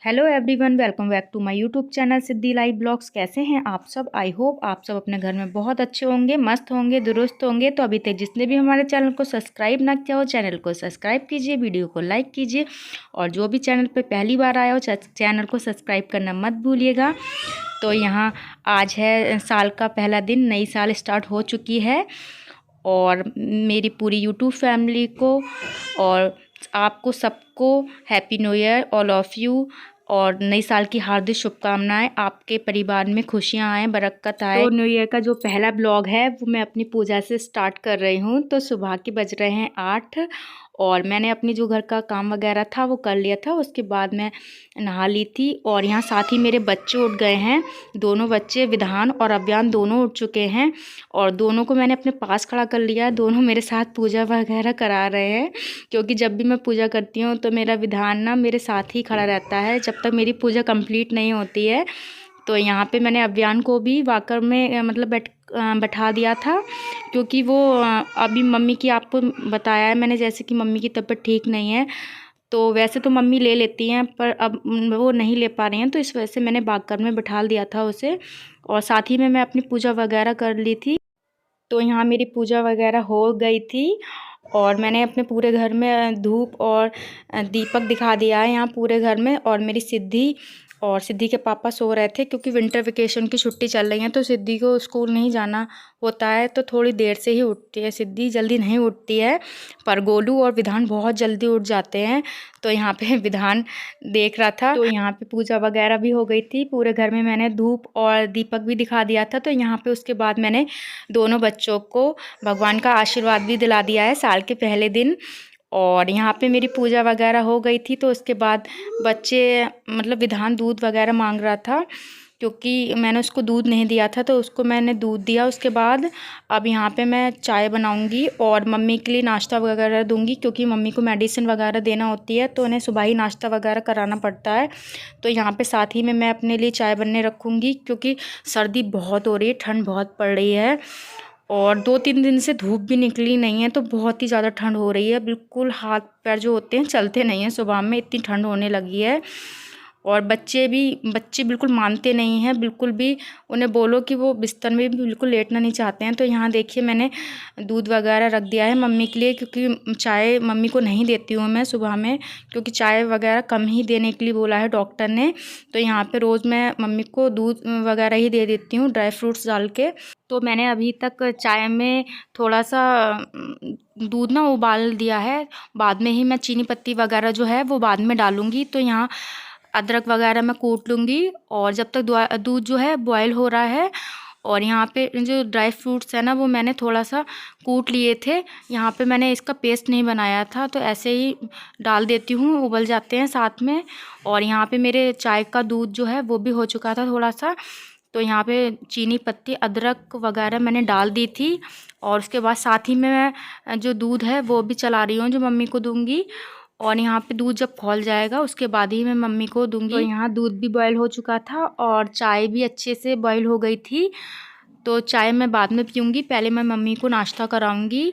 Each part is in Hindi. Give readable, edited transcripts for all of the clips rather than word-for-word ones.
Hello everyone, welcome back to my YouTube channel Siddhi live blogs. कैसे हैं आप सब? आई होप आप सब अपने घर में बहुत अच्छे होंगे, मस्त होंगे, दुरुस्त होंगे। तो अभी तक जिसने भी हमारे चैनल को सब्सक्राइब ना किया हो, चैनल को सब्सक्राइब कीजिए, वीडियो को लाइक कीजिए, और जो भी चैनल पर पहली बार आया हो चैनल को सब्सक्राइब करना मत भूलिएगा। तो यहाँ आज है साल का पहला दिन, नई साल स्टार्ट हो चुकी है, और मेरी पूरी यूट्यूब फैमिली को और आपको सबको happy new year all of you, और नई साल की हार्दिक शुभकामनाएं। आपके परिवार में खुशियां आए, बरकत आए। तो न्यू ईयर का जो पहला ब्लॉग है वो मैं अपनी पूजा से स्टार्ट कर रही हूँ। तो सुबह के बज रहे हैं 8, और मैंने अपनी जो घर का काम वगैरह था वो कर लिया था। उसके बाद मैं नहा ली थी, और यहाँ साथ ही मेरे बच्चे उठ गए हैं। दोनों बच्चे, विधान और अव्यान, दोनों उठ चुके हैं, और दोनों को मैंने अपने पास खड़ा कर लिया है। दोनों मेरे साथ पूजा वगैरह करा रहे हैं, क्योंकि जब भी मैं पूजा करती हूँ तो मेरा विधान ना मेरे साथ ही खड़ा रहता है जब तक मेरी पूजा कंप्लीट नहीं होती है। तो यहाँ पे मैंने अव्यान को भी वाकर में मतलब बैठा दिया था, क्योंकि वो अभी मम्मी की, आपको बताया है मैंने जैसे कि मम्मी की तबीयत ठीक नहीं है। तो वैसे तो मम्मी ले लेती हैं, पर अब वो नहीं ले पा रही हैं, तो इस वजह से मैंने वाकर में बैठा दिया था उसे, और साथ ही में मैं अपनी पूजा वगैरह कर ली थी। तो यहाँ मेरी पूजा वगैरह हो गई थी, और मैंने अपने पूरे घर में धूप और दीपक दिखा दिया है यहाँ पूरे घर में। और मेरी सिद्धि और सिद्धि के पापा सो रहे थे, क्योंकि विंटर वेकेशन की छुट्टी चल रही है, तो सिद्धि को स्कूल नहीं जाना होता है, तो थोड़ी देर से ही उठती है। सिद्धि जल्दी नहीं उठती है, पर गोलू और विधान बहुत जल्दी उठ जाते हैं। तो यहाँ पे विधान देख रहा था। तो यहाँ पे पूजा वगैरह भी हो गई थी पूरे घर में, मैंने धूप और दीपक भी दिखा दिया था। तो यहाँ पे उसके बाद मैंने दोनों बच्चों को भगवान का आशीर्वाद भी दिला दिया है साल के पहले दिन। और यहाँ पे मेरी पूजा वगैरह हो गई थी। तो उसके बाद बच्चे, मतलब विधान दूध वगैरह मांग रहा था, क्योंकि मैंने उसको दूध नहीं दिया था, तो उसको मैंने दूध दिया। उसके बाद अब यहाँ पे मैं चाय बनाऊंगी और मम्मी के लिए नाश्ता वगैरह दूंगी, क्योंकि मम्मी को मेडिसिन वगैरह देना होती है, तो उन्हें सुबह ही नाश्ता वगैरह कराना पड़ता है। तो यहाँ पे साथ ही में मैं अपने लिए चाय बनने रखूँगी, क्योंकि सर्दी बहुत हो रही है, ठंड बहुत पड़ रही है, और 2-3 दिन से धूप भी निकली नहीं है, तो बहुत ही ज़्यादा ठंड हो रही है। बिल्कुल हाथ पैर जो होते हैं चलते नहीं हैं सुबह में, इतनी ठंड होने लगी है। और बच्चे बिल्कुल मानते नहीं हैं, बिल्कुल भी। उन्हें बोलो कि वो बिस्तर में भी बिल्कुल लेटना नहीं चाहते हैं। तो यहाँ देखिए मैंने दूध वगैरह रख दिया है मम्मी के लिए, क्योंकि चाय मम्मी को नहीं देती हूँ मैं सुबह में, क्योंकि चाय वगैरह कम ही देने के लिए बोला है डॉक्टर ने। तो यहाँ पे रोज़ मैं मम्मी को दूध वगैरह ही दे देती हूँ, ड्राई फ्रूट्स डाल के। तो मैंने अभी तक चाय में थोड़ा सा दूध ना उबाल दिया है, बाद में ही मैं चीनी पत्ती वगैरह जो है वो बाद में डालूँगी। तो यहाँ अदरक वगैरह मैं कूट लूँगी, और जब तक दूध जो है बॉयल हो रहा है, और यहाँ पे जो ड्राई फ्रूट्स है ना वो मैंने थोड़ा सा कूट लिए थे। यहाँ पे मैंने इसका पेस्ट नहीं बनाया था, तो ऐसे ही डाल देती हूँ, उबल जाते हैं साथ में। और यहाँ पे मेरे चाय का दूध जो है वो भी हो चुका था थोड़ा सा। तो यहाँ पे चीनी पत्ती, अदरक वगैरह मैंने डाल दी थी, और उसके बाद साथ ही में मैं जो दूध है वो भी चला रही हूँ, जो मम्मी को दूँगी। और यहाँ पे दूध जब खौल जाएगा उसके बाद ही मैं मम्मी को दूँगी। तो यहाँ दूध भी बॉयल हो चुका था, और चाय भी अच्छे से बॉयल हो गई थी। तो चाय मैं बाद में पीऊँगी, पहले मैं मम्मी को नाश्ता कराऊँगी,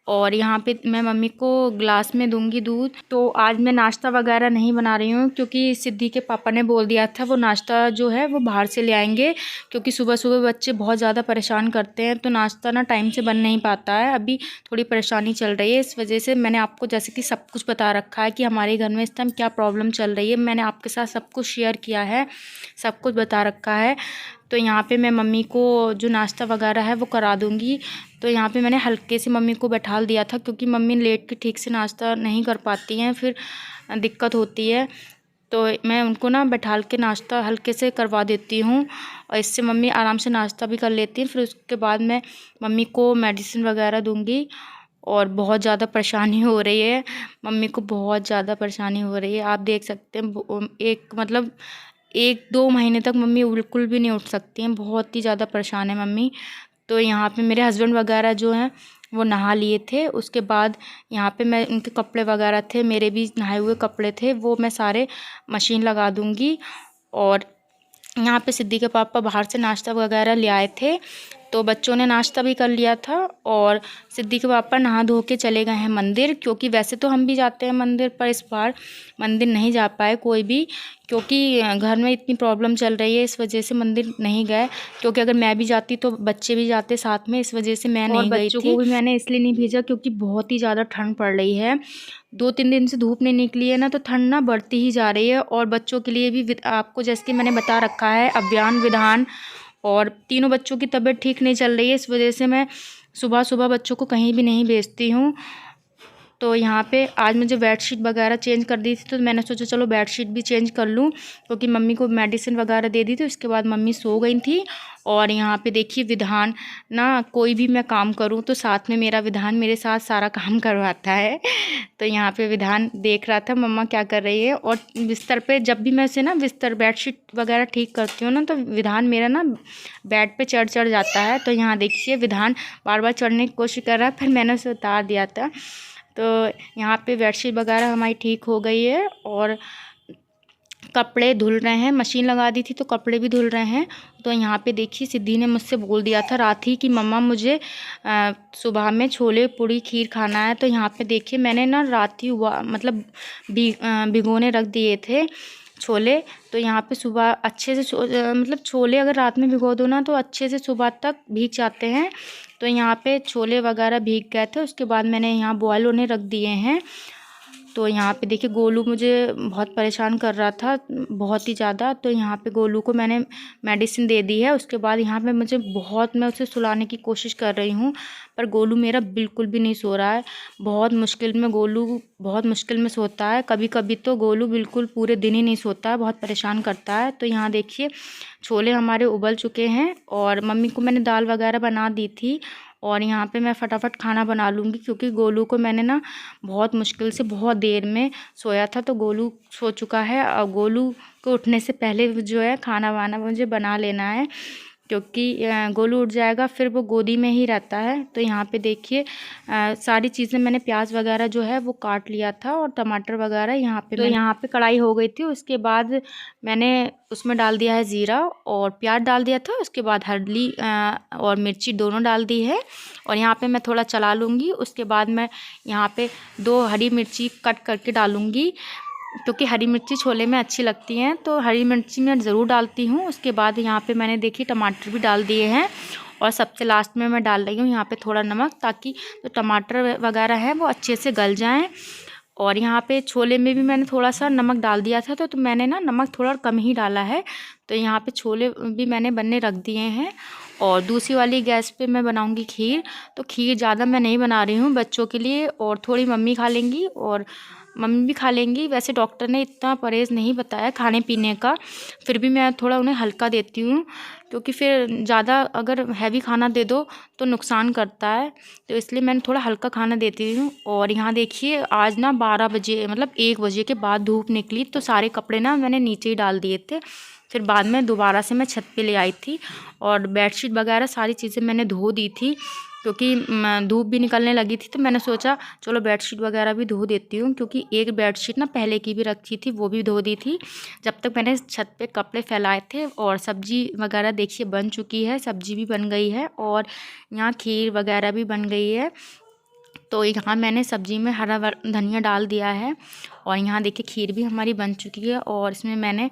और यहाँ पे मैं मम्मी को ग्लास में दूंगी दूध। तो आज मैं नाश्ता वगैरह नहीं बना रही हूँ, क्योंकि सिद्धि के पापा ने बोल दिया था वो नाश्ता जो है वो बाहर से ले आएंगे, क्योंकि सुबह सुबह बच्चे बहुत ज़्यादा परेशान करते हैं, तो नाश्ता ना टाइम से बन नहीं पाता है। अभी थोड़ी परेशानी चल रही है, इस वजह से मैंने आपको जैसे कि सब कुछ बता रखा है कि हमारे घर में इस टाइम क्या प्रॉब्लम चल रही है। मैंने आपके साथ सब कुछ शेयर किया है, सब कुछ बता रखा है। तो यहाँ पे मैं मम्मी को जो नाश्ता वगैरह है वो करा दूँगी। तो यहाँ पे मैंने हल्के से मम्मी को बैठा दिया था, क्योंकि मम्मी लेट के ठीक से नाश्ता नहीं कर पाती हैं, फिर दिक्कत होती है। तो मैं उनको ना बैठा के नाश्ता हल्के से करवा देती हूँ, और इससे मम्मी आराम से नाश्ता भी कर लेती हैं। फिर उसके बाद मैं मम्मी को मेडिसिन वगैरह दूँगी। और बहुत ज़्यादा परेशानी हो रही है, मम्मी को बहुत ज़्यादा परेशानी हो रही है। आप देख सकते हैं एक मतलब 1-2 महीने तक मम्मी बिल्कुल भी नहीं उठ सकती हैं, बहुत ही ज़्यादा परेशान है मम्मी। तो यहाँ पे मेरे हस्बैंड वगैरह जो हैं वो नहा लिए थे। उसके बाद यहाँ पे मैं उनके कपड़े वगैरह थे, मेरे भी नहाए हुए कपड़े थे, वो मैं सारे मशीन लगा दूँगी। और यहाँ पे सिद्धि के पापा बाहर से नाश्ता वगैरह ले आए थे, तो बच्चों ने नाश्ता भी कर लिया था। और सिद्धि के पापा नहा धो के चले गए हैं मंदिर, क्योंकि वैसे तो हम भी जाते हैं मंदिर, पर इस बार मंदिर नहीं जा पाए कोई भी, क्योंकि घर में इतनी प्रॉब्लम चल रही है, इस वजह से मंदिर नहीं गए। क्योंकि अगर मैं भी जाती तो बच्चे भी जाते साथ में, इस वजह से मैं नहीं गई थी। बच्चों को भी मैंने इसलिए नहीं भेजा क्योंकि बहुत ही ज़्यादा ठंड पड़ रही है। 2-3 दिन से धूप नहीं निकली है ना, तो ठंड ना बढ़ती ही जा रही है। और बच्चों के लिए भी आपको जैसे कि मैंने बता रखा है, अभियान विधान, और तीनों बच्चों की तबीयत ठीक नहीं चल रही है, इस वजह से मैं सुबह सुबह बच्चों को कहीं भी नहीं भेजती हूँ। तो यहाँ पे आज मुझे बेडशीट वगैरह चेंज कर दी थी, तो मैंने सोचा चलो बेडशीट भी चेंज कर लूँ, क्योंकि मम्मी को मेडिसिन वगैरह दे दी थी। उसके बाद मम्मी सो गई थी। और यहाँ पे देखिए विधान ना, कोई भी मैं काम करूँ तो साथ में मेरा विधान मेरे साथ सारा काम करवाता है। तो यहाँ पे विधान देख रहा था मम्मा क्या कर रही है। और बिस्तर पे जब भी मैं उसे ना बिस्तर बेडशीट वगैरह ठीक करती हूँ ना, तो विधान मेरा ना बेड पे चढ़ जाता है। तो यहाँ देखिए विधान बार बार चढ़ने की कोशिश कर रहा है, फिर मैंने उसे उतार दिया था। तो यहाँ पे बेडशीट वगैरह हमारी ठीक हो गई है। और कपड़े धुल रहे हैं, मशीन लगा दी थी तो कपड़े भी धुल रहे हैं। तो यहाँ पे देखिए सिद्धि ने मुझसे बोल दिया था रात ही कि मम्मा मुझे सुबह में छोले पूड़ी खीर खाना है। तो यहाँ पे देखिए मैंने ना रात ही मतलब भिगोने रख दिए थे छोले। तो यहाँ पे सुबह अच्छे से मतलब छोले अगर रात में भिगो दो ना, तो अच्छे से सुबह तक भीग जाते हैं। तो यहाँ पे छोले वगैरह भीग गए थे, उसके बाद मैंने यहाँ बॉयल होने रख दिए हैं। तो यहाँ पे देखिए गोलू मुझे बहुत परेशान कर रहा था, बहुत ही ज़्यादा। तो यहाँ पे गोलू को मैंने मेडिसिन दे दी है। उसके बाद यहाँ पे मैं उसे सुलाने की कोशिश कर रही हूँ, पर गोलू मेरा बिल्कुल भी नहीं सो रहा है। गोलू बहुत मुश्किल में सोता है। कभी कभी तो गोलू बिल्कुल पूरे दिन ही नहीं सोता है, बहुत परेशान करता है। तो यहाँ देखिए छोले हमारे उबल चुके हैं, और मम्मी को मैंने दाल वगैरह बना दी थी। और यहाँ पे मैं फटाफट खाना बना लूँगी, क्योंकि गोलू को मैंने ना बहुत मुश्किल से बहुत देर में सोया था, तो गोलू सो चुका है। और गोलू को उठने से पहले जो है खाना वाना मुझे बना लेना है, क्योंकि गोलू उठ जाएगा फिर वो गोदी में ही रहता है। तो यहाँ पे देखिए सारी चीज़ें मैंने प्याज वगैरह जो है वो काट लिया था, और टमाटर वगैरह यहाँ पे। तो यहाँ पे कढ़ाई हो गई थी, उसके बाद मैंने उसमें डाल दिया है ज़ीरा और प्याज डाल दिया था। उसके बाद हल्दी और मिर्ची दोनों डाल दी है, और यहाँ पे मैं थोड़ा चला लूँगी। उसके बाद मैं यहाँ पे 2 हरी मिर्ची कट करके डालूँगी, क्योंकि हरी मिर्ची छोले में अच्छी लगती हैं, तो हरी मिर्ची मैं ज़रूर डालती हूँ। उसके बाद यहाँ पे मैंने देखिए टमाटर भी डाल दिए हैं, और सबसे लास्ट में मैं डाल रही हूँ यहाँ पे थोड़ा नमक, ताकि जो टमाटर वगैरह हैं वो अच्छे से गल जाएं। और यहाँ पे छोले में भी मैंने थोड़ा सा नमक डाल दिया था, तो मैंने ना नमक थोड़ा कम ही डाला है। तो यहाँ पे छोले भी मैंने बनने रख दिए हैं। और दूसरी वाली गैस पे मैं बनाऊँगी खीर। तो खीर ज़्यादा मैं नहीं बना रही हूँ बच्चों के लिए, और थोड़ी मम्मी खा लेंगी और मम्मी भी खा लेंगी। वैसे डॉक्टर ने इतना परहेज़ नहीं बताया खाने पीने का, फिर भी मैं थोड़ा उन्हें हल्का देती हूँ, क्योंकि फिर ज़्यादा अगर हैवी खाना दे दो तो नुकसान करता है। तो इसलिए मैंने थोड़ा हल्का खाना देती हूँ। और यहाँ देखिए आज ना 12 बजे मतलब 1 बजे के बाद धूप निकली, तो सारे कपड़े ना मैंने नीचे ही डाल दिए थे। फिर बाद में दोबारा से मैं छत पे ले आई थी, और बेडशीट वगैरह सारी चीज़ें मैंने धो दी थी, क्योंकि धूप भी निकलने लगी थी। तो मैंने सोचा चलो बेडशीट वगैरह भी धो देती हूँ, क्योंकि एक बेडशीट ना पहले की भी रखी थी, वो भी धो दी थी जब तक मैंने छत पे कपड़े फैलाए थे। और सब्जी वगैरह देखिए बन चुकी है, सब्जी भी बन गई है, और यहाँ खीर वगैरह भी बन गई है। तो यहाँ मैंने सब्जी में हरा धनिया डाल दिया है, और यहाँ देखिए खीर भी हमारी बन चुकी है। और इसमें मैंने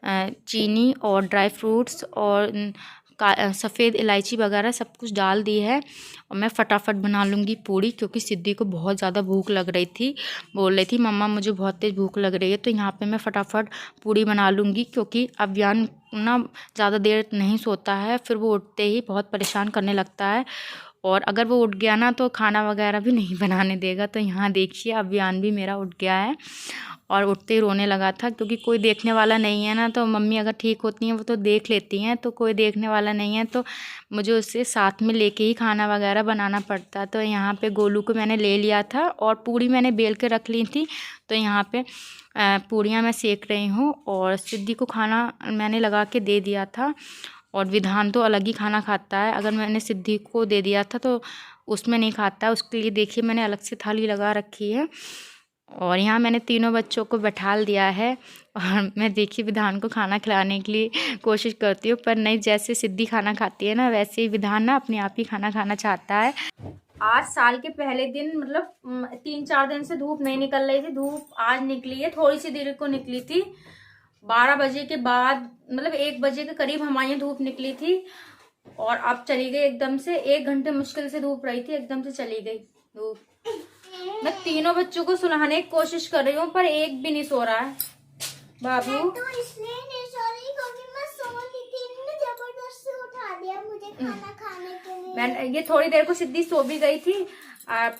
चीनी और ड्राई फ्रूट्स और सफ़ेद इलायची वगैरह सब कुछ डाल दी है। और मैं फटाफट बना लूँगी पूड़ी, क्योंकि सिद्धि को बहुत ज़्यादा भूख लग रही थी, बोल रही थी मम्मा मुझे बहुत तेज़ भूख लग रही है। तो यहाँ पे मैं फटाफट पूड़ी बना लूँगी, क्योंकि अव्यान ना ज़्यादा देर नहीं सोता है, फिर वो उठते ही बहुत परेशान करने लगता है। और अगर वो उठ गया ना तो खाना वगैरह भी नहीं बनाने देगा। तो यहाँ देखिए अभियान भी मेरा उठ गया है और उठते ही रोने लगा था, क्योंकि कोई देखने वाला नहीं है ना। तो मम्मी अगर ठीक होती हैं वो तो देख लेती हैं, तो कोई देखने वाला नहीं है तो मुझे उससे साथ में लेके ही खाना वगैरह बनाना पड़ता। तो यहाँ पे गोलू को मैंने ले लिया था और पूड़ी मैंने बेल के रख ली थी। तो यहाँ पे पूड़ियाँ मैं सेक रही हूँ और सिद्धि को खाना मैंने लगा के दे दिया था। और विधान तो अलग ही खाना खाता है, अगर मैंने सिद्धि को दे दिया था तो उसमें नहीं खाता है। उसके लिए देखिए मैंने अलग से थाली लगा रखी है। और यहाँ मैंने तीनों बच्चों को बैठाल दिया है और मैं देखिए विधान को खाना खिलाने के लिए कोशिश करती हूँ, पर नहीं, जैसे सिद्धि खाना खाती है ना वैसे ही विधान ना अपने आप ही खाना खाना चाहता है। आज साल के पहले दिन, मतलब 3-4 दिन से धूप नहीं निकल रही थी। धूप आज निकली है, थोड़ी सी देर को निकली थी। 12 बजे के बाद, मतलब 1 बजे के करीब हमारे यहाँ धूप निकली थी और अब चली गई एकदम से। 1 घंटे मुश्किल से धूप रही थी, एकदम से चली गई धूप। मैं तीनों बच्चों को सुलाने की कोशिश कर रही हूँ पर एक भी नहीं सो रहा है। बाबू तो इसलिए नहीं सो रही क्योंकि मैं सो रही थी, इन्होंने जबरदस्ती उठा दिया मुझे खाना खाने के लिए। मैं ये थोड़ी देर को सिद्धि सो भी गई थी।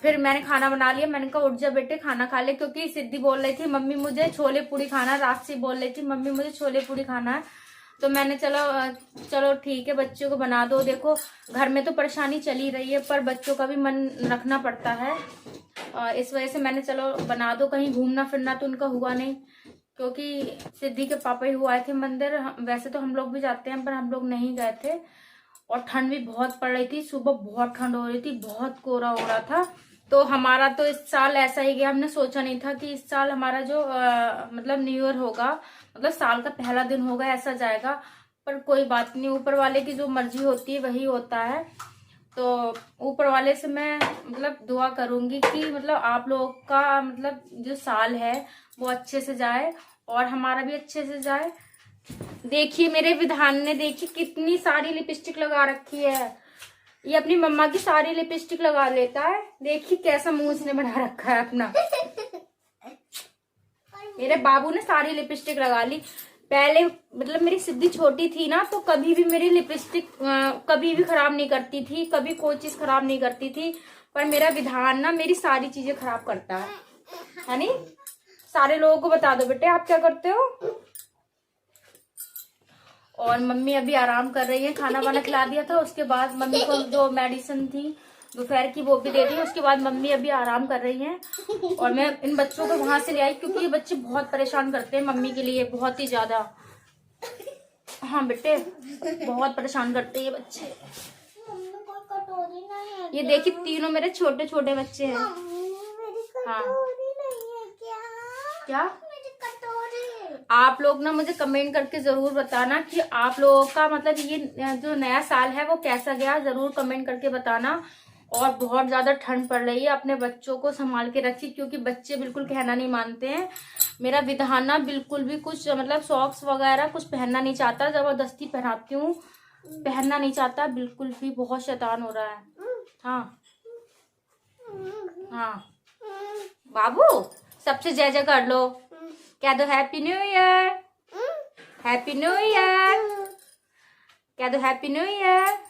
फिर मैंने खाना बना लिया। मैंने कहा उठ जा बेटे खाना खा ले, क्योंकि सिद्धि बोल रही थी मम्मी मुझे छोले पूड़ी खाना, रात से बोल रही थी मम्मी मुझे छोले पूड़ी खाना है। तो मैंने चलो ठीक है बच्चों को बना दो। देखो घर में तो परेशानी चली रही है पर बच्चों का भी मन रखना पड़ता है, इस वजह से मैंने चलो बना दो। कहीं घूमना फिरना तो उनका हुआ नहीं, क्योंकि सिद्धि के पापा ही हुआ थे मंदिर। वैसे तो हम लोग भी जाते हैं पर हम लोग नहीं गए थे। और ठंड भी बहुत पड़ रही थी, सुबह बहुत ठंड हो रही थी, बहुत कोहरा हो रहा था। तो हमारा तो इस साल ऐसा ही गया। हमने सोचा नहीं था कि इस साल हमारा जो मतलब न्यू ईयर होगा, मतलब साल का पहला दिन होगा, ऐसा जाएगा। पर कोई बात नहीं, ऊपर वाले की जो मर्जी होती है वही होता है। तो ऊपर वाले से मैं मतलब दुआ करूंगी कि मतलब आप लोगों का मतलब जो साल है वो अच्छे से जाए और हमारा भी अच्छे से जाए। देखिए मेरे विधान ने देखिए कितनी सारी लिपस्टिक लगा रखी है। ये अपनी मम्मा की सारी लिपस्टिक लगा लेता है। देखिए कैसा मुंह इसने बना रखा है अपना। मेरे बाबू ने सारी लिपस्टिक लगा ली। पहले मतलब मेरी सिद्धि छोटी थी ना तो कभी भी मेरी लिपस्टिक कभी भी खराब नहीं करती थी, कभी कोई चीज खराब नहीं करती थी। पर मेरा विधान ना मेरी सारी चीजें खराब करता है नहीं। सारे लोगों को बता दो बेटे आप क्या करते हो। और मम्मी अभी आराम कर रही है। खाना वाना खिला दिया था, उसके बाद मम्मी को जो मेडिसिन थी दोपहर की वो भी दे दी। उसके बाद मम्मी अभी आराम कर रही हैं। और मैं इन बच्चों को वहां से ले आई क्योंकि ये बच्चे बहुत परेशान करते हैं मम्मी के लिए, बहुत ही ज्यादा। हाँ बेटे बहुत परेशान करते हैं ये बच्चे। ये देखिए तीनों मेरे छोटे छोटे बच्चे हैं। हाँ क्या आप लोग ना मुझे कमेंट करके जरूर बताना कि आप लोगों का मतलब ये जो नया साल है वो कैसा गया, जरूर कमेंट करके बताना। और बहुत ज्यादा ठंड पड़ रही है, अपने बच्चों को संभाल के रखिए क्योंकि बच्चे बिल्कुल कहना नहीं मानते हैं। मेरा विधान ना बिल्कुल भी कुछ मतलब सॉक्स वगैरह कुछ पहनना नहीं चाहता, जबरदस्ती पहनाती हूँ, पहनना नहीं चाहता बिल्कुल भी, बहुत शैतान हो रहा है। हाँ हाँ बाबू सबसे जय जय कर लो, कह दो happy new year, happy new year, कह दो हैप्पी न्यू ईयर।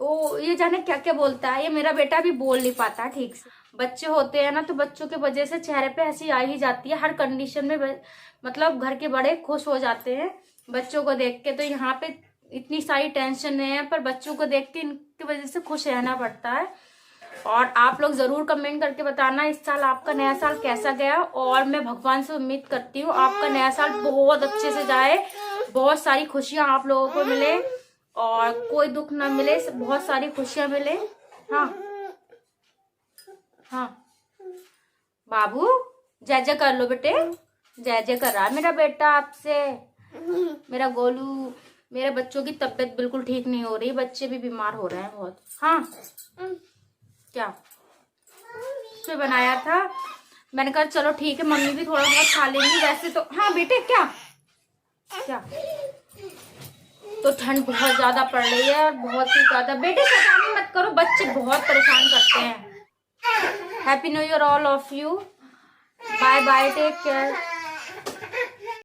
ओ ये जाने क्या क्या बोलता है, ये मेरा बेटा भी बोल नहीं पाता ठीक से। बच्चे होते हैं ना तो बच्चों के वजह से चेहरे पे हंसी आ ही जाती है हर कंडीशन में। मतलब घर के बड़े खुश हो जाते हैं बच्चों को देख के। तो यहाँ पे इतनी सारी टेंशन है पर बच्चों को देख के इनकी वजह से खुश रहना पड़ता है। और आप लोग जरूर कमेंट करके बताना इस साल आपका नया साल कैसा गया। और मैं भगवान से उम्मीद करती हूँ आपका नया साल बहुत अच्छे से जाए, बहुत सारी खुशियां आप लोगों को मिले और कोई दुख ना मिले, बहुत सारी खुशियां मिले। हाँ हाँ बाबू जय जय कर लो बेटे, जय जय कर रहा है मेरा बेटा आपसे, मेरा गोलू। मेरे बच्चों की तबीयत बिल्कुल ठीक नहीं हो रही, बच्चे भी बीमार हो रहे हैं बहुत। हाँ क्या तो बनाया था, मैंने कहा चलो ठीक है मम्मी भी थोड़ा बहुत खा लेंगी वैसे तो। हाँ बेटे क्या क्या तो ठंड बहुत ज्यादा पड़ रही है और बहुत ही ज्यादा। बेटे शैतानी मत करो, बच्चे बहुत परेशान करते हैं। Happy new year all of you, bye bye, take care.